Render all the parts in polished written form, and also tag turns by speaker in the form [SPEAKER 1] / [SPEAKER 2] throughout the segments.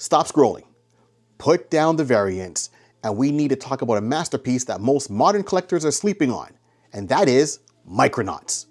[SPEAKER 1] Stop scrolling, put down the variants, and we need to talk about a masterpiece that most modern collectors are sleeping on, and that is Micronauts.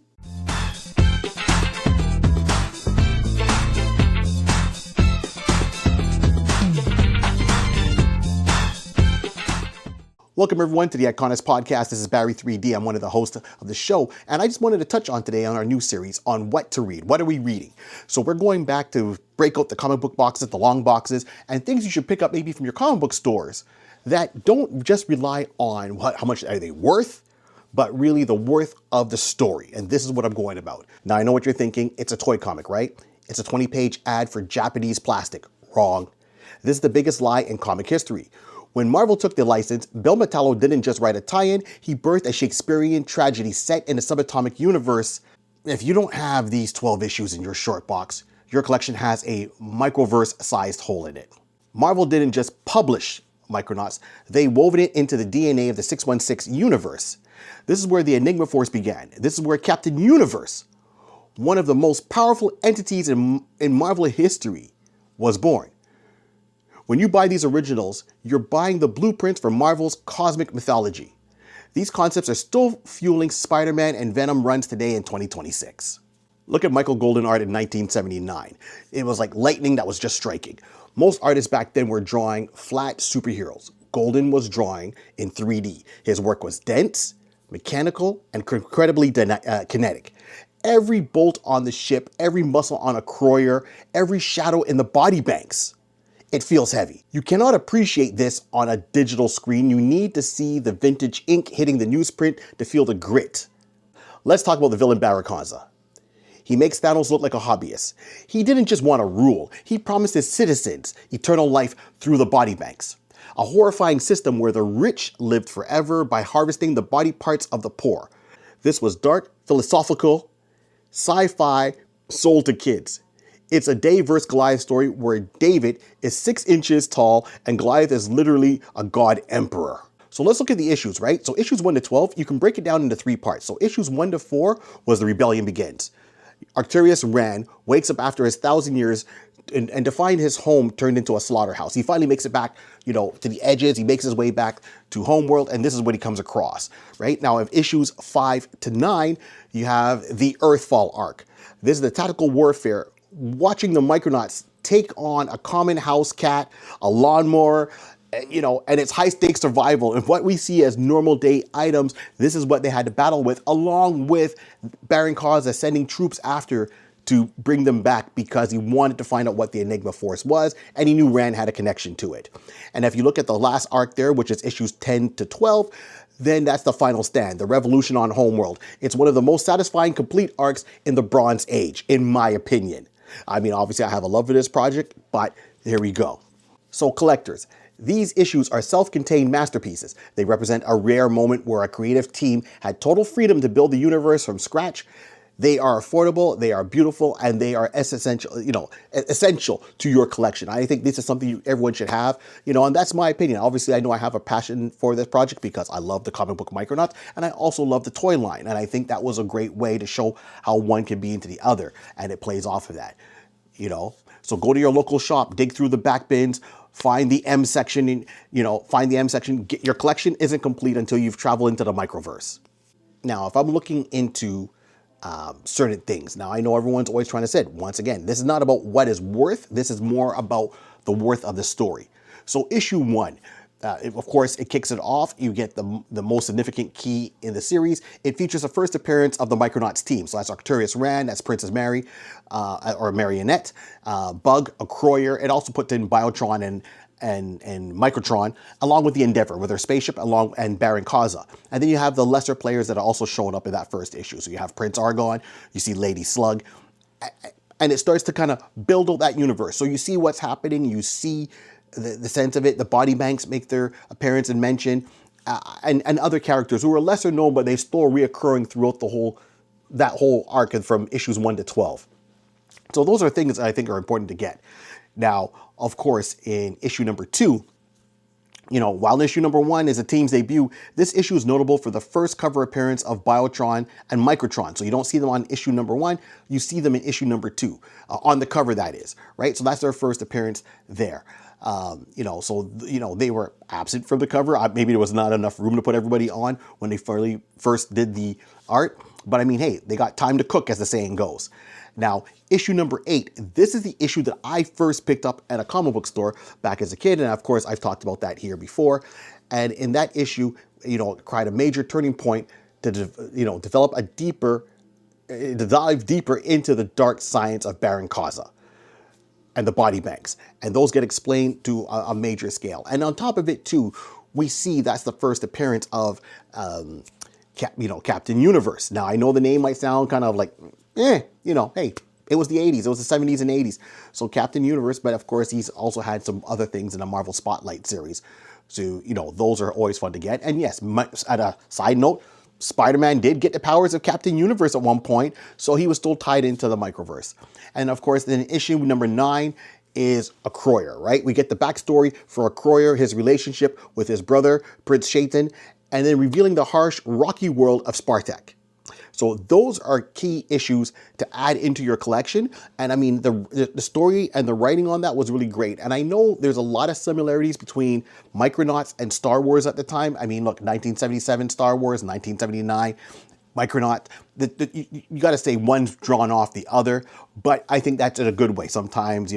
[SPEAKER 1] Welcome everyone to the iConis podcast. This is Barry 3D. I'm one of the hosts of the show, and I just wanted to touch on today on our new series on what to read. What are we reading? So we're going back to break out the comic book boxes, the long boxes, and things you should pick up maybe from your comic book stores that don't just rely on how much are they worth, but really the worth of the story. And this is what I'm going about. Now I know what you're thinking. It's a toy comic, right? It's a 20-page ad for Japanese plastic. Wrong. This is the biggest lie in comic history. When Marvel took the license, Bill Metallo didn't just write a tie-in, he birthed a Shakespearean tragedy set in a subatomic universe. If you don't have these 12 issues in your short box, your collection has a Microverse-sized hole in it. Marvel didn't just publish Micronauts, they woven it into the DNA of the 616 universe. This is where the Enigma Force began. This is where Captain Universe, one of the most powerful entities in Marvel history, was born. When you buy these originals, you're buying the blueprints for Marvel's cosmic mythology. These concepts are still fueling Spider-Man and Venom runs today in 2026. Look at Michael Golden art in 1979. It was like lightning that was just striking. Most artists back then were drawing flat superheroes. Golden was drawing in 3D. His work was dense, mechanical, and incredibly kinetic. Every bolt on the ship, every muscle on a Croyer, every shadow in the body banks. It feels heavy. You cannot appreciate this on a digital screen. You need to see the vintage ink hitting the newsprint to feel the grit. Let's talk about the villain Barracuda. He makes Thanos look like a hobbyist. He didn't just want to rule. He promised his citizens eternal life through the body banks. A horrifying system where the rich lived forever by harvesting the body parts of the poor. This was dark, philosophical, sci-fi, sold to kids. It's a Dave versus Goliath story where David is 6 inches tall and Goliath is literally a god emperor. So let's look at the issues, right? So issues 1 to 12, you can break it down into 3 parts. So issues 1 to 4 was the rebellion begins. Arcturus Ran wakes up after his 1,000 years and to find his home turned into a slaughterhouse. He finally makes it back, to the edges. He makes his way back to Homeworld, and this is what he comes across, right? Now, of issues 5 to 9, you have the Earthfall arc. This is the tactical warfare, watching the Micronauts take on a common house cat, a lawnmower, and it's high stakes survival. And what we see as normal day items, this is what they had to battle with, along with Baron Causa sending troops after to bring them back because he wanted to find out what the Enigma Force was, and he knew Rand had a connection to it. And if you look at the last arc there, which is issues 10 to 12, then that's the final stand, the revolution on Homeworld. It's one of the most satisfying complete arcs in the Bronze Age, in my opinion. I mean, obviously I have a love for this project, but here we go. So collectors, these issues are self-contained masterpieces. They represent a rare moment where a creative team had total freedom to build the universe from scratch. They are affordable, they are beautiful, and they are essential to your collection. I think this is something everyone should have, and that's my opinion. Obviously, I know I have a passion for this project because I love the comic book Micronauts, and I also love the toy line, and I think that was a great way to show how one can be into the other, and it plays off of that, So go to your local shop, dig through the back bins, find the M section, Your collection isn't complete until you've traveled into the Microverse. Now, if I'm looking into certain things. Now, I know everyone's always trying to say, once again, this is not about what is worth. This is more about the worth of the story. So issue 1, of course, it kicks it off. You get the most significant key in the series. It features the first appearance of the Micronauts team. So that's Arcturus Rand, that's Princess Mary, or Marionette, Bug, a Croyer. It also puts in Biotron and Microtron, along with the Endeavor, with their spaceship, and Baron Causa. And then you have the lesser players that are also showing up in that first issue. So you have Prince Argon, you see Lady Slug, and it starts to kind of build out that universe. So you see what's happening, you see the sense of it. The body banks make their appearance and mention, and other characters who are lesser known, but they still reoccurring throughout that whole arc from issues 1 to 12. So those are things that I think are important to get. Now, of course, in issue number 2, While issue number 1 is the team's debut, this issue is notable for the first cover appearance of Biotron and Microtron. So you don't see them on issue number 1, you see them in issue number 2, on the cover, that is, right? So that's their first appearance there. They were absent from the cover. Maybe there was not enough room to put everybody on when they first did the art. But I mean, hey, they got time to cook, as the saying goes. Now, issue number 8, this is the issue that I first picked up at a comic book store back as a kid. And of course, I've talked about that here before. And in that issue, it cried a major turning point to, develop a to dive deeper into the dark science of Baron Kaza and the body banks. And those get explained to a major scale. And on top of it, too, we see that's the first appearance of, Captain Universe. Now, I know the name might sound kind of like, hey, it was the 80s. It was the 70s and 80s. So Captain Universe, but of course, he's also had some other things in the Marvel Spotlight series. So, those are always fun to get. And yes, at a side note, Spider-Man did get the powers of Captain Universe at one point, so he was still tied into the Microverse. And of course, then issue number 9 is Akroyer, right? We get the backstory for Akroyer, his relationship with his brother, Prince Shaitan, and then revealing the harsh, rocky world of Spartak. So those are key issues to add into your collection. And I mean, the story and the writing on that was really great. And I know there's a lot of similarities between Micronauts and Star Wars at the time. I mean, look, 1977 Star Wars, 1979 Micronauts. You got to say one's drawn off the other, but I think that's in a good way. Sometimes,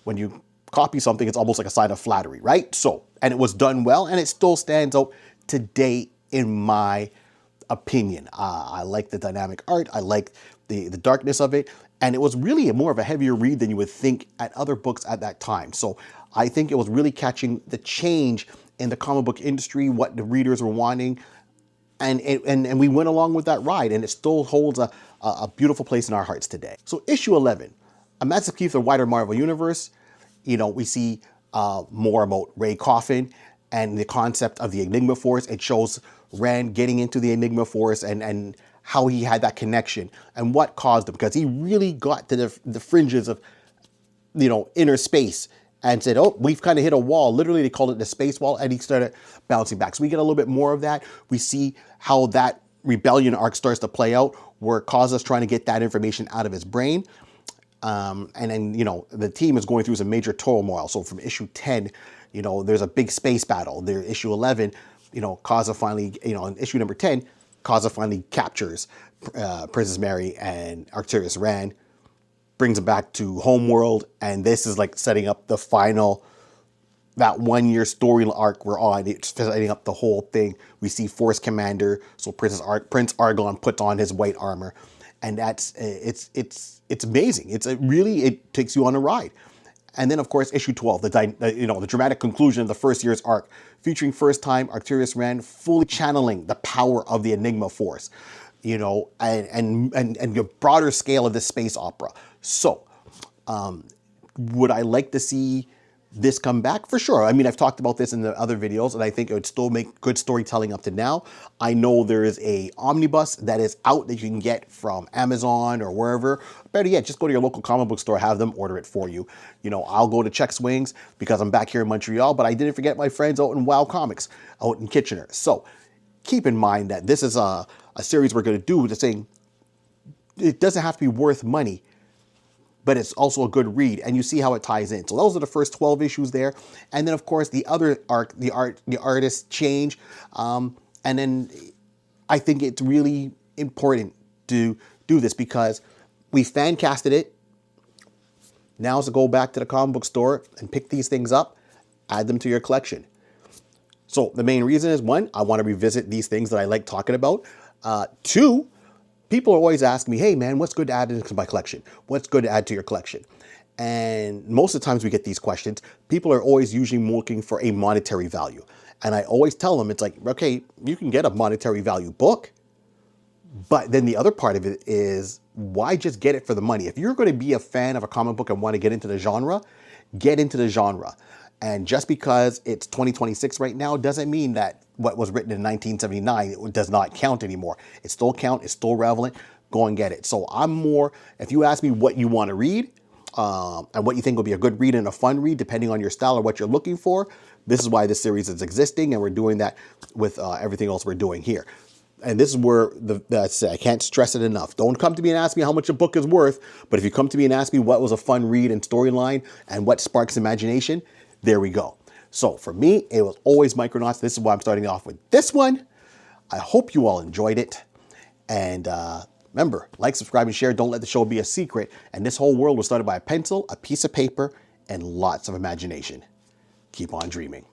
[SPEAKER 1] when you copy something, it's almost like a sign of flattery, right? So, and it was done well, and it still stands out today in my opinion. I like the dynamic art. I like the darkness of it. And it was really more of a heavier read than you would think at other books at that time. So I think it was really catching the change in the comic book industry, what the readers were wanting. And we went along with that ride, and it still holds a beautiful place in our hearts today. So issue 11, a massive key for the wider Marvel Universe. We see more about Ray Coffin and the concept of the Enigma Force. It shows Rand getting into the Enigma Force and how he had that connection and what caused it, because he really got to the fringes of, inner space and said, oh, we've kind of hit a wall. Literally, they called it the space wall, and he started bouncing back. So we get a little bit more of that. We see how that rebellion arc starts to play out, where Kaza's trying to get that information out of his brain. And then, the team is going through some major turmoil. So from issue 10, there's a big space battle. There, issue 11, Kaza finally, in issue number 10, Kaza finally captures Princess Mary and Arcturus Rand, brings them back to Homeworld, and this is like setting up the final, that 1 year story arc we're on. It's setting up the whole thing. We see Force Commander, so Prince Argon puts on his white armor, and that's it's amazing. It takes you on a ride. And then, of course, issue 12, the dramatic conclusion of the first year's arc, featuring first time Arcturus Rand fully channeling the power of the Enigma Force, and the broader scale of this space opera. So, would I like to see this come back? For sure. I mean, I've talked about this in the other videos, and I think it would still make good storytelling up to now. I know there is a omnibus that is out that you can get from Amazon or wherever. Better yet, just go to your local comic book store, have them order it for you. I'll go to Check Swings because I'm back here in Montreal, but I didn't forget my friends out in Wow Comics out in Kitchener. So keep in mind that this is a series we're going to do, just saying it doesn't have to be worth money, but it's also a good read, and you see how it ties in. So those are the first 12 issues there. And then, of course, the other arc, the artists change. And then I think it's really important to do this because we fan casted it. Now is to go back to the comic book store and pick these things up, add them to your collection. So the main reason is, 1, I want to revisit these things that I like talking about. 2, people are always asking me, hey man, what's good to add into my collection? What's good to add to your collection? And most of the times we get these questions, people are always usually looking for a monetary value. And I always tell them, it's like, okay, you can get a monetary value book, but then the other part of it is, why just get it for the money? If you're going to be a fan of a comic book and want to get into the genre, get into the genre. And just because it's 2026 right now doesn't mean that what was written in 1979 it does not count anymore. It still counts. It's still relevant. Go and get it. So I'm more, if you ask me what you want to read, and what you think will be a good read and a fun read, depending on your style or what you're looking for. This is why this series is existing, and we're doing that with everything else we're doing here. And this is where I can't stress it enough. Don't come to me and ask me how much a book is worth, but if you come to me and ask me what was a fun read and storyline and what sparks imagination, there we go. So for me, it was always Micronauts. This is why I'm starting off with this one. I hope you all enjoyed it. And remember, like, subscribe, and share. Don't let the show be a secret. And this whole world was started by a pencil, a piece of paper, and lots of imagination. Keep on dreaming.